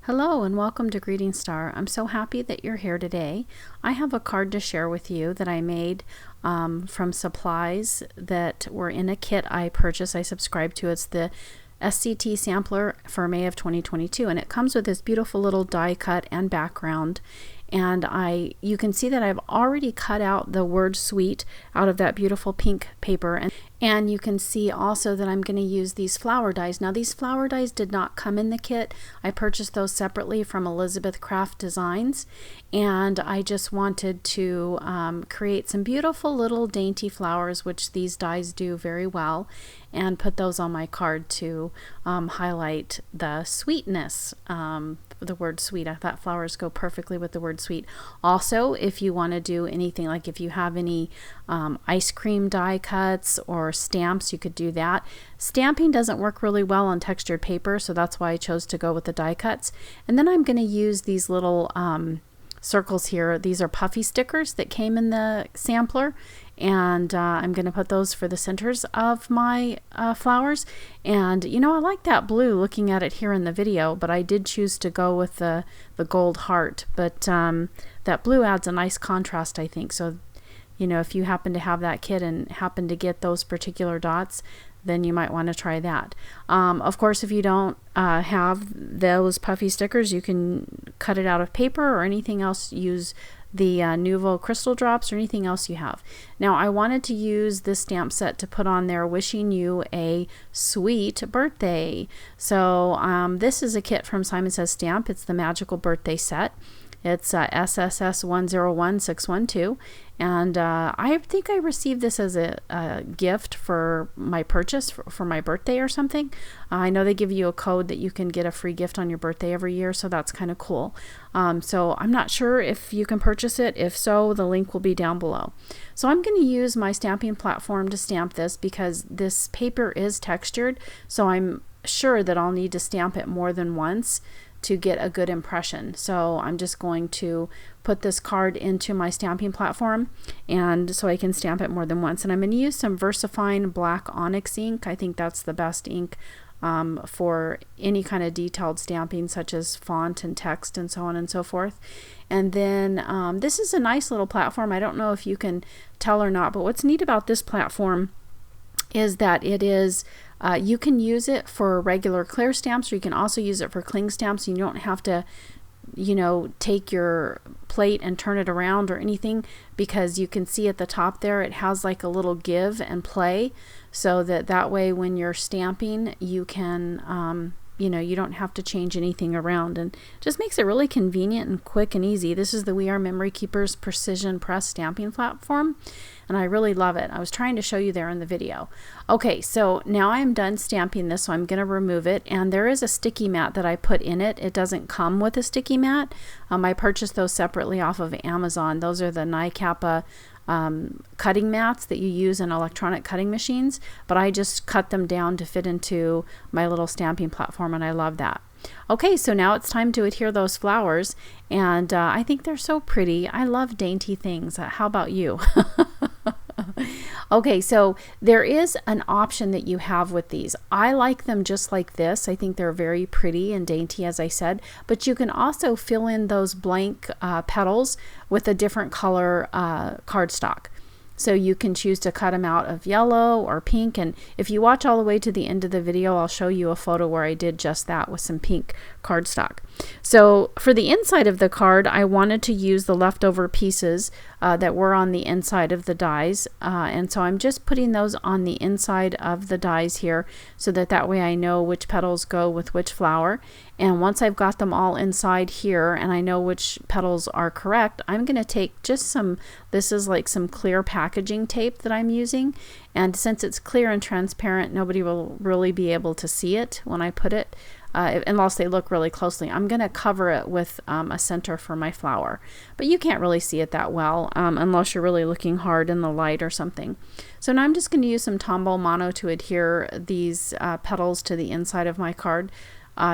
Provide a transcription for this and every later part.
Hello and welcome to Greetingstar. I'm so happy that you're here today. I have a card to share with you that I made from supplies that were in a kit I purchased. I subscribed to. It's the SCT sampler for May of 2022, and it comes with this beautiful little die cut and background. And you can see that I've already cut out the word sweet out of that beautiful pink paper, and you can see also that I'm going to use these flower dies. Now these flower dies did not come in the kit. I purchased those separately from Elizabeth Craft Designs, and I just wanted to create some beautiful little dainty flowers, which these dies do very well, and put those on my card to highlight the sweetness. The word sweet. I thought flowers go perfectly with the word sweet. Also, if you want to do anything, like if you have any ice cream die cuts or stamps, you could do that. Stamping doesn't work really well on textured paper, so that's why I chose to go with the die cuts. And then I'm going to use these little circles here. These are puffy stickers that came in the sampler, and I'm going to put those for the centers of my flowers. And you know, I like that blue looking at it here in the video, but I did choose to go with the gold heart. But that blue adds a nice contrast, I think. So you know, if you happen to have that kit and happen to get those particular dots, then you might want to try that. Of course, if you don't have those puffy stickers, you can cut it out of paper or anything else. Use the Nuvo crystal drops or anything else you have. Now, I wanted to use this stamp set to put on there wishing you a sweet birthday. So this is a kit from Simon Says Stamp. It's the Magical Birthday Set. It's SSS 101612, and I think I received this as a gift for my purchase for my birthday or something. I know they give you a code that you can get a free gift on your birthday every year, so that's kind of cool. So I'm not sure if you can purchase it. If so, the link will be down below. So I'm going to use my stamping platform to stamp this because this paper is textured, so I'm sure that I'll need to stamp it more than once to get a good impression. So I'm just going to put this card into my stamping platform, and so I can stamp it more than once. And I'm going to use some VersaFine black onyx ink. I think that's the best ink for any kind of detailed stamping, such as font and text and so on and so forth. And then this is a nice little platform. I don't know if you can tell or not, but what's neat about this platform is that it is you can use it for regular clear stamps, or you can also use it for cling stamps. You don't have to, you know, take your plate and turn it around or anything, because you can see at the top there it has like a little give and play, so that way when you're stamping you can you know, you don't have to change anything around, and just makes it really convenient and quick and easy. This is the We Are Memory Keepers Precision Press Stamping Platform, and I really love it. I was trying to show you there in the video. Okay, so now I'm done stamping this, so I'm going to remove it, and there is a sticky mat that I put in it. It doesn't come with a sticky mat. I purchased those separately off of Amazon. Those are the NiCappa cutting mats that you use in electronic cutting machines, but I just cut them down to fit into my little stamping platform, and I love that. Okay, so now it's time to adhere those flowers, and I think they're so pretty. I love dainty things. How about you? Okay, so there is an option that you have with these. I like them just like this. I think they're very pretty and dainty, as I said, but you can also fill in those blank petals with a different color cardstock. So you can choose to cut them out of yellow or pink, and if you watch all the way to the end of the video, I'll show you a photo where I did just that with some pink cardstock. So for the inside of the card, I wanted to use the leftover pieces that were on the inside of the dies, and so I'm just putting those on the inside of the dies here, so that way I know which petals go with which flower. And once I've got them all inside here and I know which petals are correct, I'm going to take just some, this is like some clear packaging tape that I'm using, and since it's clear and transparent, nobody will really be able to see it when I put it, unless they look really closely. I'm going to cover it with a center for my flower, but you can't really see it that well unless you're really looking hard in the light or something. So now I'm just going to use some Tombow Mono to adhere these petals to the inside of my card,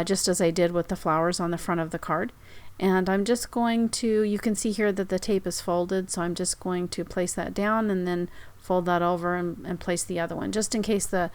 just as I did with the flowers on the front of the card. And I'm just going to, you can see here that the tape is folded, so I'm just going to place that down and then fold that over and place the other one, just in case the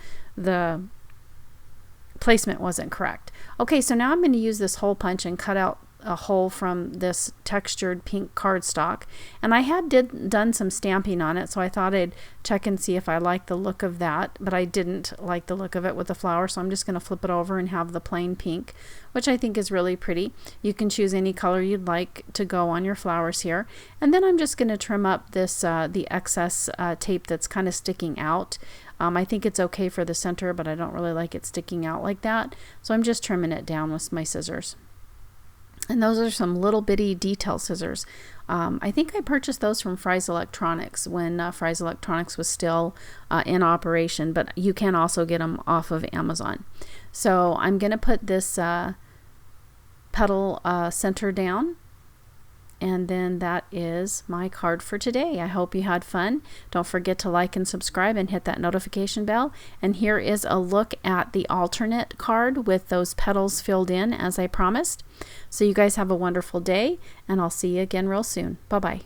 placement wasn't correct. Okay, so now I'm going to use this hole punch and cut out a hole from this textured pink cardstock, and I had done some stamping on it, so I thought I'd check and see if I like the look of that, but I didn't like the look of it with the flower, so I'm just going to flip it over and have the plain pink, which I think is really pretty. You can choose any color you'd like to go on your flowers here, and then I'm just going to trim up this the excess tape that's kind of sticking out. I think it's okay for the center, but I don't really like it sticking out like that, so I'm just trimming it down with my scissors. And those are some little bitty detail scissors. I think I purchased those from Fry's Electronics when Fry's Electronics was still in operation, but you can also get them off of Amazon. So I'm going to put this petal center down, and then that is my card for today. I hope you had fun. Don't forget to like and subscribe and hit that notification bell. And here is a look at the alternate card with those petals filled in as I promised. So you guys have a wonderful day, and I'll see you again real soon. Bye-bye.